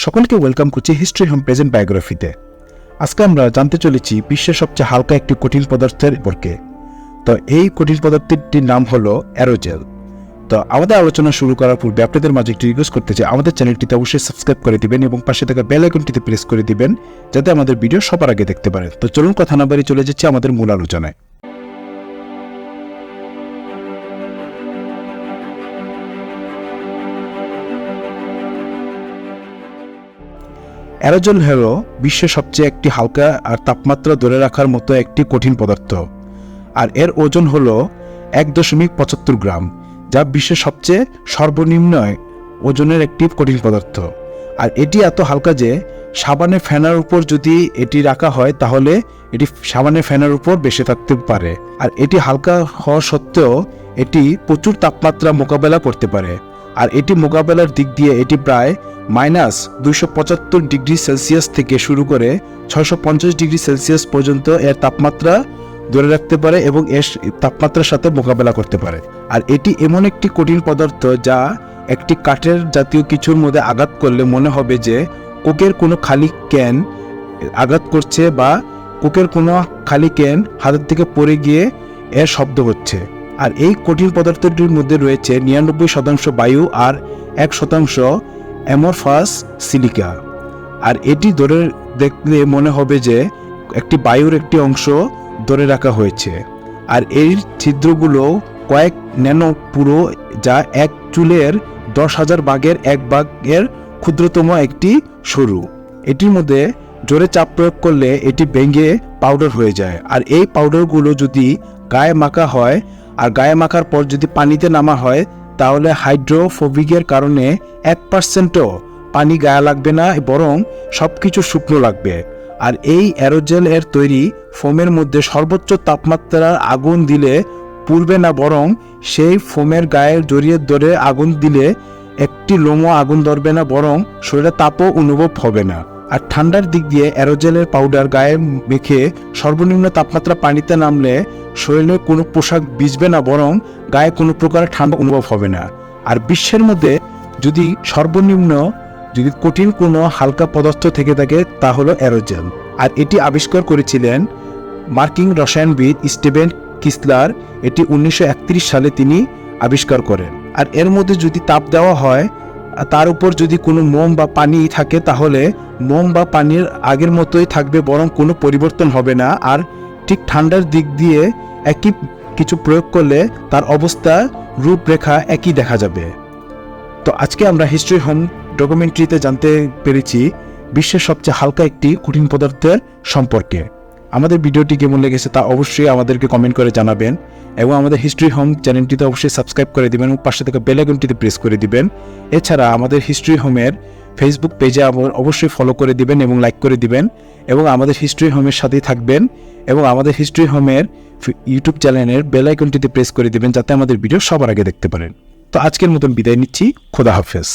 সকলকে ওয়েলকাম করছি history home present বায়োগ্রাফিতে। আজকে আমরা জানতে চলেছি বিশ্বের সবচেয়ে হালকা একটি কঠিন পদার্থের সম্পর্কে। তো এই কঠিন পদার্থটির নাম হলো অ্যারোজেল। তো আমাদের আলোচনা শুরু করার পূর্বে আপনাদের মাঝে একটি রিকোয়েস্ট করতে চাই, আমাদের চ্যানেলটিতে অবশ্যই সাবস্ক্রাইব করে দিবেন এবং পাশে থাকা বেল আইকনটিতে প্রেস করে দিবেন যাতে আমাদের ভিডিও সবার আগে দেখতে পারেন। তো চলুন কথা না বাড়িয়ে চলে যাচ্ছি আমাদের মূল আলোচনায়। অ্যারোজেল হল বিশ্বের সবচেয়ে একটি হালকা আর তাপমাত্রা ধরে রাখার মতো একটি কঠিন পদার্থ, আর এর ওজন হল 1.75 গ্রাম, যা বিশ্বের সবচেয়ে সর্বনিম্ন ওজনের একটি কঠিন পদার্থ। আর এটি এত হালকা যে সাবানের ফেনার উপর যদি এটি রাখা হয় তাহলে এটি সাবানের ফেনার উপর বেশি থাকতে পারে। আর এটি হালকা হওয়া সত্ত্বেও এটি প্রচুর তাপমাত্রা মোকাবেলা করতে পারে। আর এটি মোকাবেলার দিক দিয়ে এটি প্রায় -275 ডিগ্রি সেলসিয়াস থেকে শুরু করে 650 ডিগ্রি সেলসিয়াস পর্যন্ত এর তাপমাত্রা ধরে রাখতে পারে এবং এর তাপমাত্রার সাথে মোকাবেলা করতে পারে। আর এটি এমন একটি কঠিন পদার্থ যা একটি কাঠের জাতীয় কিছুর মধ্যে আঘাত করলে মনে হবে যে কোকের কোনো খালি ক্যান আঘাত করছে বা কোকের কোনো খালি ক্যান হাতের থেকে পড়ে গিয়ে এর শব্দ হচ্ছে। আর এই কঠিন পদার্থটির মধ্যে রয়েছে 99% বায়ু আর 1% অ্যামরফাস সিলিকা। আর এটি ধরে দেখলে মনে হবে যে একটি বায়ুর একটি অংশ ধরে রাখা হয়েছে। আর এই ছিদ্রগুলো কয়েক ন্যানো পুরো, যা এক চুলের 10,000 ভাগের 1 ভাগের ক্ষুদ্রতম একটি সরু। এটির মধ্যে জোরে চাপ প্রয়োগ করলে এটি ভেঙে পাউডার হয়ে যায়। আর এই পাউডারগুলো যদি গায়ে মাখা হয় আর গায়ে মাখার পর যদি পানিতে নামা হয় তাহলে হাইড্রোফোবিকের কারণে 1%ও পানি গায়ে লাগবে না, বরং সব কিছু শুকনো লাগবে। আর এই অ্যারোজেল এর তৈরি ফোমের মধ্যে সর্বোচ্চ তাপমাত্রার আগুন দিলে পুড়বে না, বরং সেই ফোমের গায়ে জড়িয়ে ধরে আগুন দিলে একটি লোমও আগুন ধরবে না, বরং শরীরে তাপও অনুভব হবে না। আর ঠান্ডার দিক দিয়ে অ্যারোজেলের পাউডার গায়ে মেখে সর্বনিম্ন তাপমাত্রা পানিতে নামলে শরীরে কোনো পোশাক ভিজবে না, বরং গায়ে কোনো প্রকার ঠান্ডা অনুভব হবে না। আর বিশ্বের মধ্যে যদি সর্বনিম্ন কঠিন কোনো হালকা পদার্থ থেকে থাকে তা হলো অ্যারোজেল। আর এটি আবিষ্কার করেছিলেন মার্কিন রসায়নবিদ স্টিভেন কিসলার। এটি 1931 সালে তিনি আবিষ্কার করেন। আর এর মধ্যে যদি তাপ দেওয়া হয়, তার উপর যদি কোনো মোম বা পানি থাকে তাহলে মোম বা পানির আগের মতোই থাকবে, বরং কোনো পরিবর্তন হবে না। আর ঠিক ঠান্ডার দিক দিয়ে একই কিছু প্রয়োগ করলে তার অবস্থা রূপরেখা একই দেখা যাবে। তো আজকে আমরা হিস্ট্রি হোম ডকুমেন্টারিতে জানতে পেরেছি বিশ্বের সবচেয়ে হালকা একটি কঠিন পদার্থের সম্পর্কে। আমাদের ভিডিওটি কেমন লেগেছে তা অবশ্যই আমাদেরকে কমেন্ট করে জানাবেন এবং আমাদের হিস্ট্রি হোম চ্যানেলটিতে অবশ্যই সাবস্ক্রাইব করে দিবেন এবং পাশে থেকে বেল আইকনটিতে প্রেস করে দিবেন। এছাড়া আমাদের হিস্ট্রি হোমের ফেসবুক পেজে অবশ্যই ফলো করে দিবেন এবং লাইক করে দিবেন এবং আমাদের হিস্ট্রি হোমের সাথেই থাকবেন এবং আমাদের হিস্ট্রি হোমের ইউটিউব চ্যানেলের বেল আইকনটিতে প্রেস করে দিবেন যাতে আমাদের ভিডিও সবার আগে দেখতে পারেন। তো আজকের মতন বিদায় নিচ্ছি। খোদা হাফেজ।